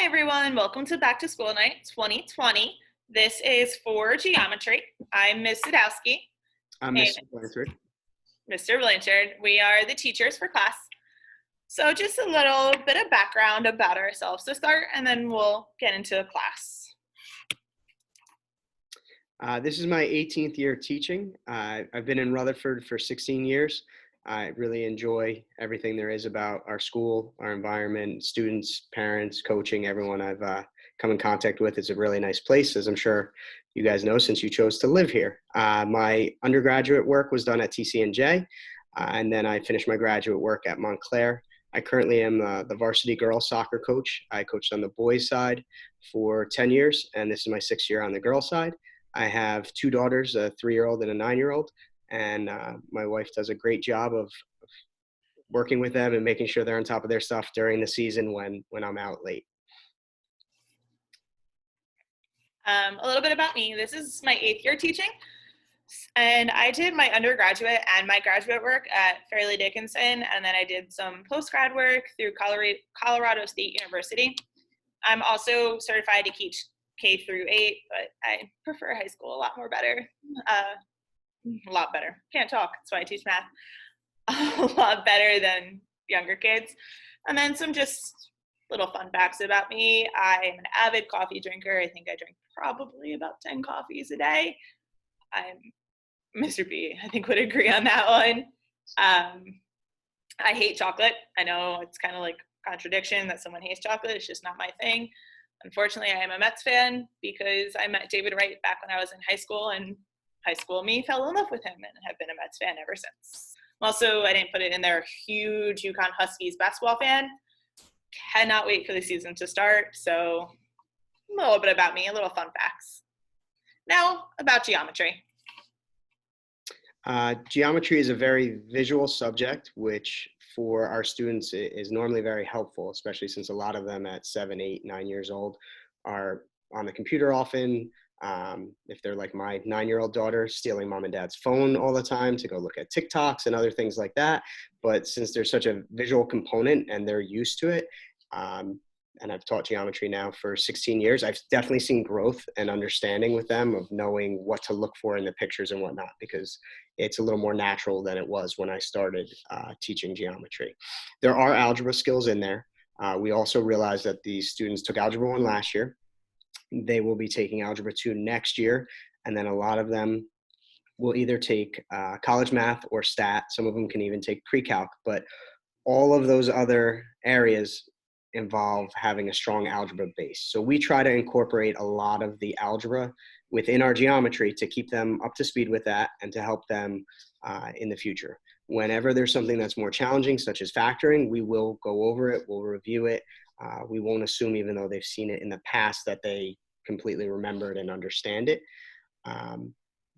Hi everyone, welcome to Back to School Night 2020. This is for geometry. I'm Ms. Sadowski I'm and Mr. Blanchard. Mr. Blanchard. We are the teachers for class. So just a little bit of background about ourselves to start, and then we'll get into class. This is my 18th year teaching. I've been in Rutherford for 16 years. I really enjoy everything there is about our school, our environment, students, parents, coaching, everyone I've come in contact with. It's a really nice place, as I'm sure you guys know since you chose to live here. My undergraduate work was done at TCNJ, and then I finished my graduate work at Montclair. I currently am the varsity girls soccer coach. I coached on the boys side for 10 years, and this is my 6th year on the girls side. I have 2 daughters, a 3-year-old and a 9-year-old, and my wife does a great job of working with them and making sure they're on top of their stuff during the season when I'm out late. A little bit about me. This is my 8th year teaching, and I did my undergraduate and my graduate work at Fairleigh Dickinson, and then I did some post-grad work through Colorado State University. I'm also certified to teach K through 8, but I prefer high school a lot better. Can't talk, that's why I teach math. A lot better than younger kids. And then some just little fun facts about me. I'm an avid coffee drinker. I think I drink probably about 10 coffees a day. Mr. B, I think, would agree on that one. I hate chocolate. I know it's kind of like a contradiction that someone hates chocolate. It's just not my thing. Unfortunately, I am a Mets fan because I met David Wright back when I was in high school, and high school me fell in love with him and have been a Mets fan ever since. Also, I didn't put it in there, huge UConn Huskies basketball fan. Cannot wait for the season to start. So a little bit about me, a little fun facts. Now about geometry. Geometry is a very visual subject, which for our students is normally very helpful, especially since a lot of them at 7, 8, 9 years old are on the computer often. If they're like my 9-year-old daughter, stealing mom and dad's phone all the time to go look at TikToks and other things like that. But since there's such a visual component and they're used to it, and I've taught geometry now for 16 years, I've definitely seen growth and understanding with them of knowing what to look for in the pictures and whatnot, because it's a little more natural than it was when I started teaching geometry. There are algebra skills in there. We also realized that these students took Algebra 1 last year. They will be taking Algebra 2 next year, and then a lot of them will either take college math or stat. Some of them can even take pre-calc, but all of those other areas involve having a strong algebra base. So we try to incorporate a lot of the algebra within our geometry to keep them up to speed with that and to help them in the future. Whenever there's something that's more challenging, such as factoring, we will go over it, we'll review it. We won't assume, even though they've seen it in the past, that they completely remember it and understand it.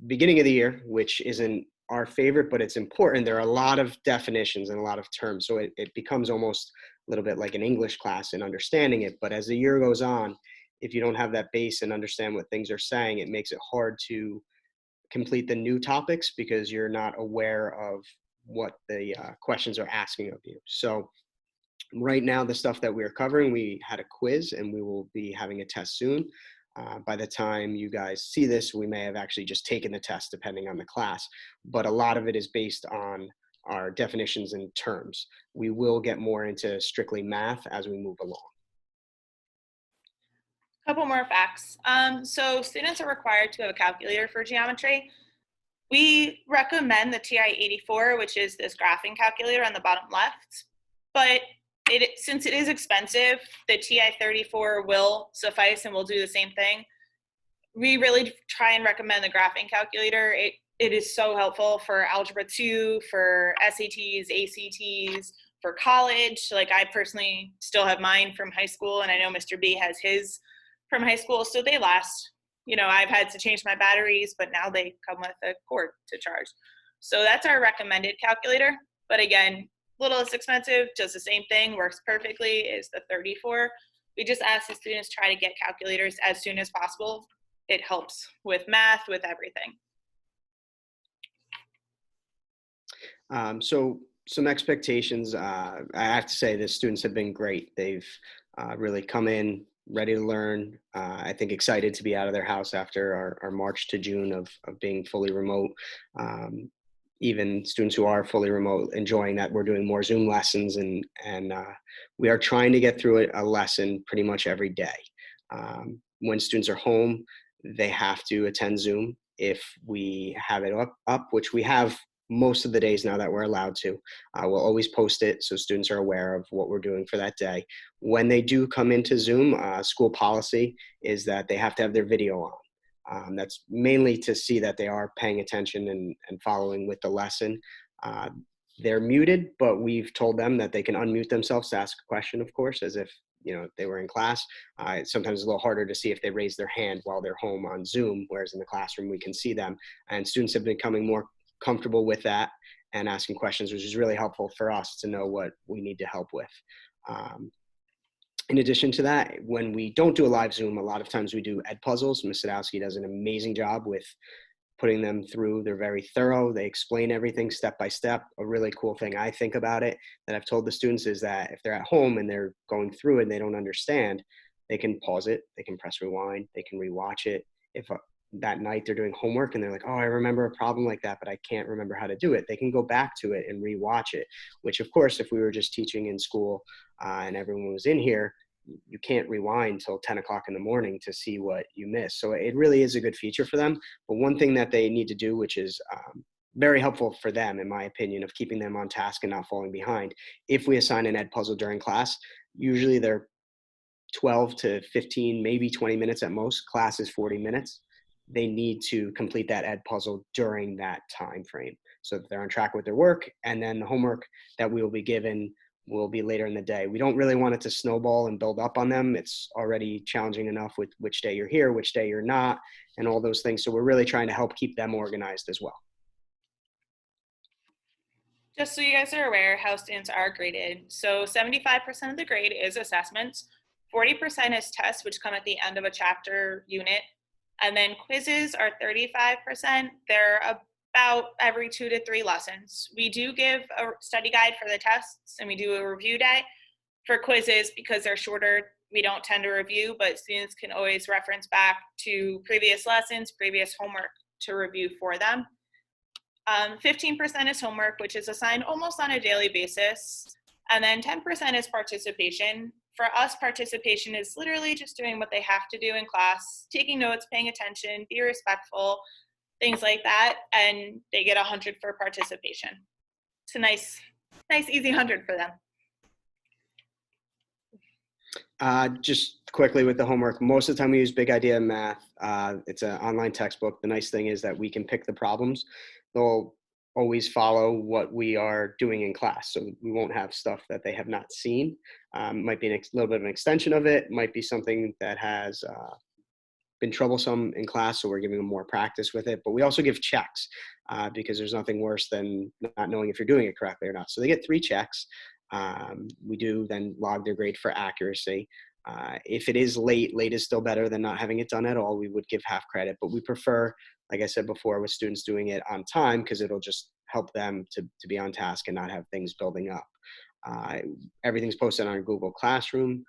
Beginning of the year, which isn't our favorite, but it's important. There are a lot of definitions and a lot of terms. So it becomes almost a little bit like an English class in understanding it. But as the year goes on, if you don't have that base and understand what things are saying, it makes it hard to complete the new topics because you're not aware of what the questions are asking of you. So right now, the stuff that we're covering, we had a quiz and we will be having a test soon. By the time you guys see this, we may have actually just taken the test depending on the class, but a lot of it is based on our definitions and terms. We will get more into strictly math as we move along. Couple more facts. So students are required to have a calculator for geometry. We recommend the TI-84, which is this graphing calculator on the bottom left, but since it is expensive, the TI-34 will suffice and will do the same thing. We really try and recommend the graphing calculator. It is so helpful for Algebra 2, for SATs, ACTs, for college. Like, I personally still have mine from high school, and I know Mr. B has his from high school, so they last. You know, I've had to change my batteries, but now they come with a cord to charge. So that's our recommended calculator. But again, little less expensive, does the same thing, works perfectly, is the 34. We just ask the students try to get calculators as soon as possible. It helps with math, with everything. So some expectations, I have to say the students have been great. They've really come in ready to learn. I think excited to be out of their house after our March to June of being fully remote. Even students who are fully remote enjoying that we're doing more Zoom lessons, and we are trying to get through a lesson pretty much every day. When students are home, they have to attend Zoom. If we have it up, which we have most of the days now that we're allowed to, we'll always post it so students are aware of what we're doing for that day. When they do come into Zoom, school policy is that they have to have their video on. That's mainly to see that they are paying attention and following with the lesson. Uh, they're muted, but we've told them that they can unmute themselves to ask a question, of course, as if they were in class. Sometimes it's a little harder to see if they raise their hand while they're home on Zoom, whereas in the classroom we can see them. And students have been becoming more comfortable with that and asking questions, which is really helpful for us to know what we need to help with. In addition to that, when we don't do a live Zoom, a lot of times we do ed puzzles. Ms. Sadowski does an amazing job with putting them through. They're very thorough. They explain everything step by step. A really cool thing I think about it that I've told the students is that if they're at home and they're going through it and they don't understand, they can pause it, they can press rewind, they can rewatch it. If that night they're doing homework and they're like, oh, I remember a problem like that, but I can't remember how to do it, they can go back to it and rewatch it, which of course, if we were just teaching in school and everyone was in here, you can't rewind till 10 o'clock in the morning to see what you missed. So it really is a good feature for them. But one thing that they need to do, which is very helpful for them, in my opinion, of keeping them on task and not falling behind, if we assign an ed puzzle during class, usually they're 12 to 15, maybe 20 minutes at most. Class is 40 minutes. They need to complete that ed puzzle during that time frame so that they're on track with their work. And then the homework that we will be given will be later in the day. We don't really want it to snowball and build up on them. It's already challenging enough with which day you're here, which day you're not, and all those things. So we're really trying to help keep them organized as well. Just so you guys are aware how students are graded. So 75% of the grade is assessments, 40% is tests, which come at the end of a chapter unit, and then quizzes are 35%. They're about every 2 to 3 lessons. We do give a study guide for the tests, and we do a review day. For quizzes, because they're shorter, we don't tend to review, but students can always reference back to previous lessons, previous homework to review for them. 15% is homework, which is assigned almost on a daily basis. And then 10% is participation. For us, participation is literally just doing what they have to do in class, taking notes, paying attention, be respectful, things like that. And they get 100 for participation. It's a nice, easy 100 for them. Just quickly with the homework, most of the time we use Big Idea Math. It's an online textbook. The nice thing is that we can pick the problems. They'll always follow what we are doing in class. So we won't have stuff that they have not seen. Might be a little bit of an extension of it. Might be something that has been troublesome in class, so we're giving them more practice with it. But we also give checks because there's nothing worse than not knowing if you're doing it correctly or not. So they get 3 checks. We do then log their grade for accuracy. If it is late is still better than not having it done at all. We would give half credit, but we prefer, like I said before, with students doing it on time because it'll just help them to be on task and not have things building up. Everything's posted on Google Classroom.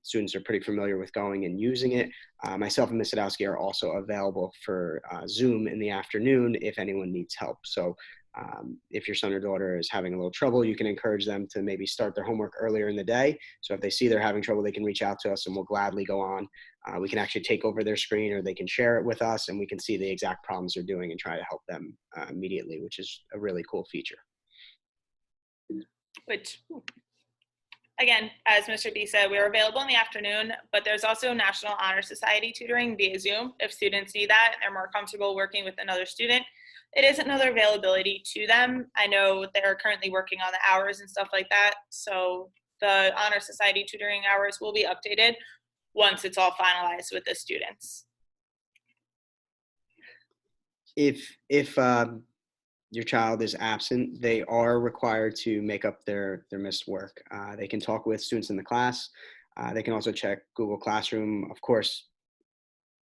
Students are pretty familiar with going and using it. Myself and Ms. Sadowski are also available for Zoom in the afternoon if anyone needs help. So if your son or daughter is having a little trouble, you can encourage them to maybe start their homework earlier in the day. So if they see they're having trouble, they can reach out to us and we'll gladly go on. We can actually take over their screen or they can share it with us and we can see the exact problems they're doing and try to help them immediately, which is a really cool feature. Which, again, as Mr. B said, we are available in the afternoon, but there's also National Honor Society tutoring via Zoom if students need that and they're more comfortable working with another student. It is another availability to them. I know they're currently working on the hours and stuff like that, so the Honor Society tutoring hours will be updated once it's all finalized with the students. If your child is absent, they are required to make up their missed work. They can talk with students in the class. They can also check Google Classroom. Of course,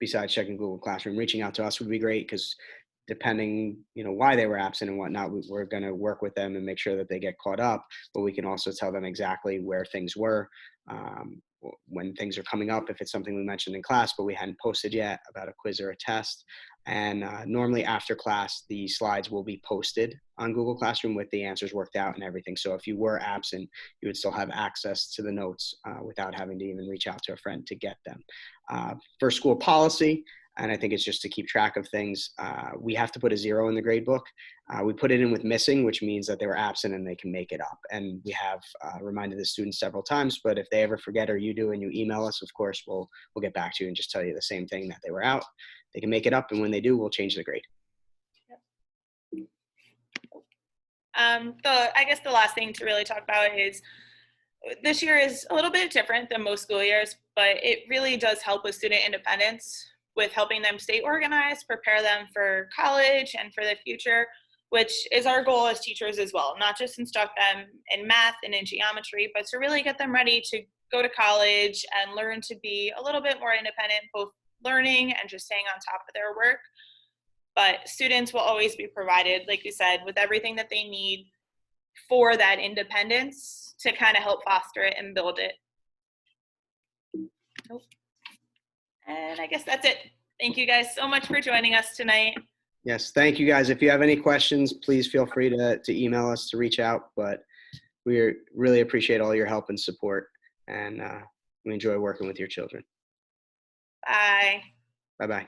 besides checking Google Classroom, reaching out to us would be great because depending, why they were absent and whatnot, we're going to work with them and make sure that they get caught up, but we can also tell them exactly where things were. when things are coming up, if it's something we mentioned in class but we hadn't posted yet about a quiz or a test. And normally after class, the slides will be posted on Google Classroom with the answers worked out and everything. So if you were absent, you would still have access to the notes without having to even reach out to a friend to get them. For school policy, and I think it's just to keep track of things, we have to put a 0 in the grade book. We put it in with missing, which means that they were absent and they can make it up. And we have reminded the students several times, but if they ever forget or you do and you email us, of course, we'll get back to you and just tell you the same thing, that they were out. They can make it up, and when they do, we'll change the grade. I guess the last thing to really talk about is this year is a little bit different than most school years, but it really does help with student independence, with helping them stay organized, prepare them for college and for the future, which is our goal as teachers as well. Not just instruct them in math and in geometry, but to really get them ready to go to college and learn to be a little bit more independent, both learning and just staying on top of their work. But students will always be provided, like you said, with everything that they need for that independence to kind of help foster it and build it. And I guess that's it. Thank you guys so much for joining us tonight. Yes, thank you guys. If you have any questions, please feel free to email us, to reach out. But we really appreciate all your help and support, and we enjoy working with your children. Bye. Bye-bye.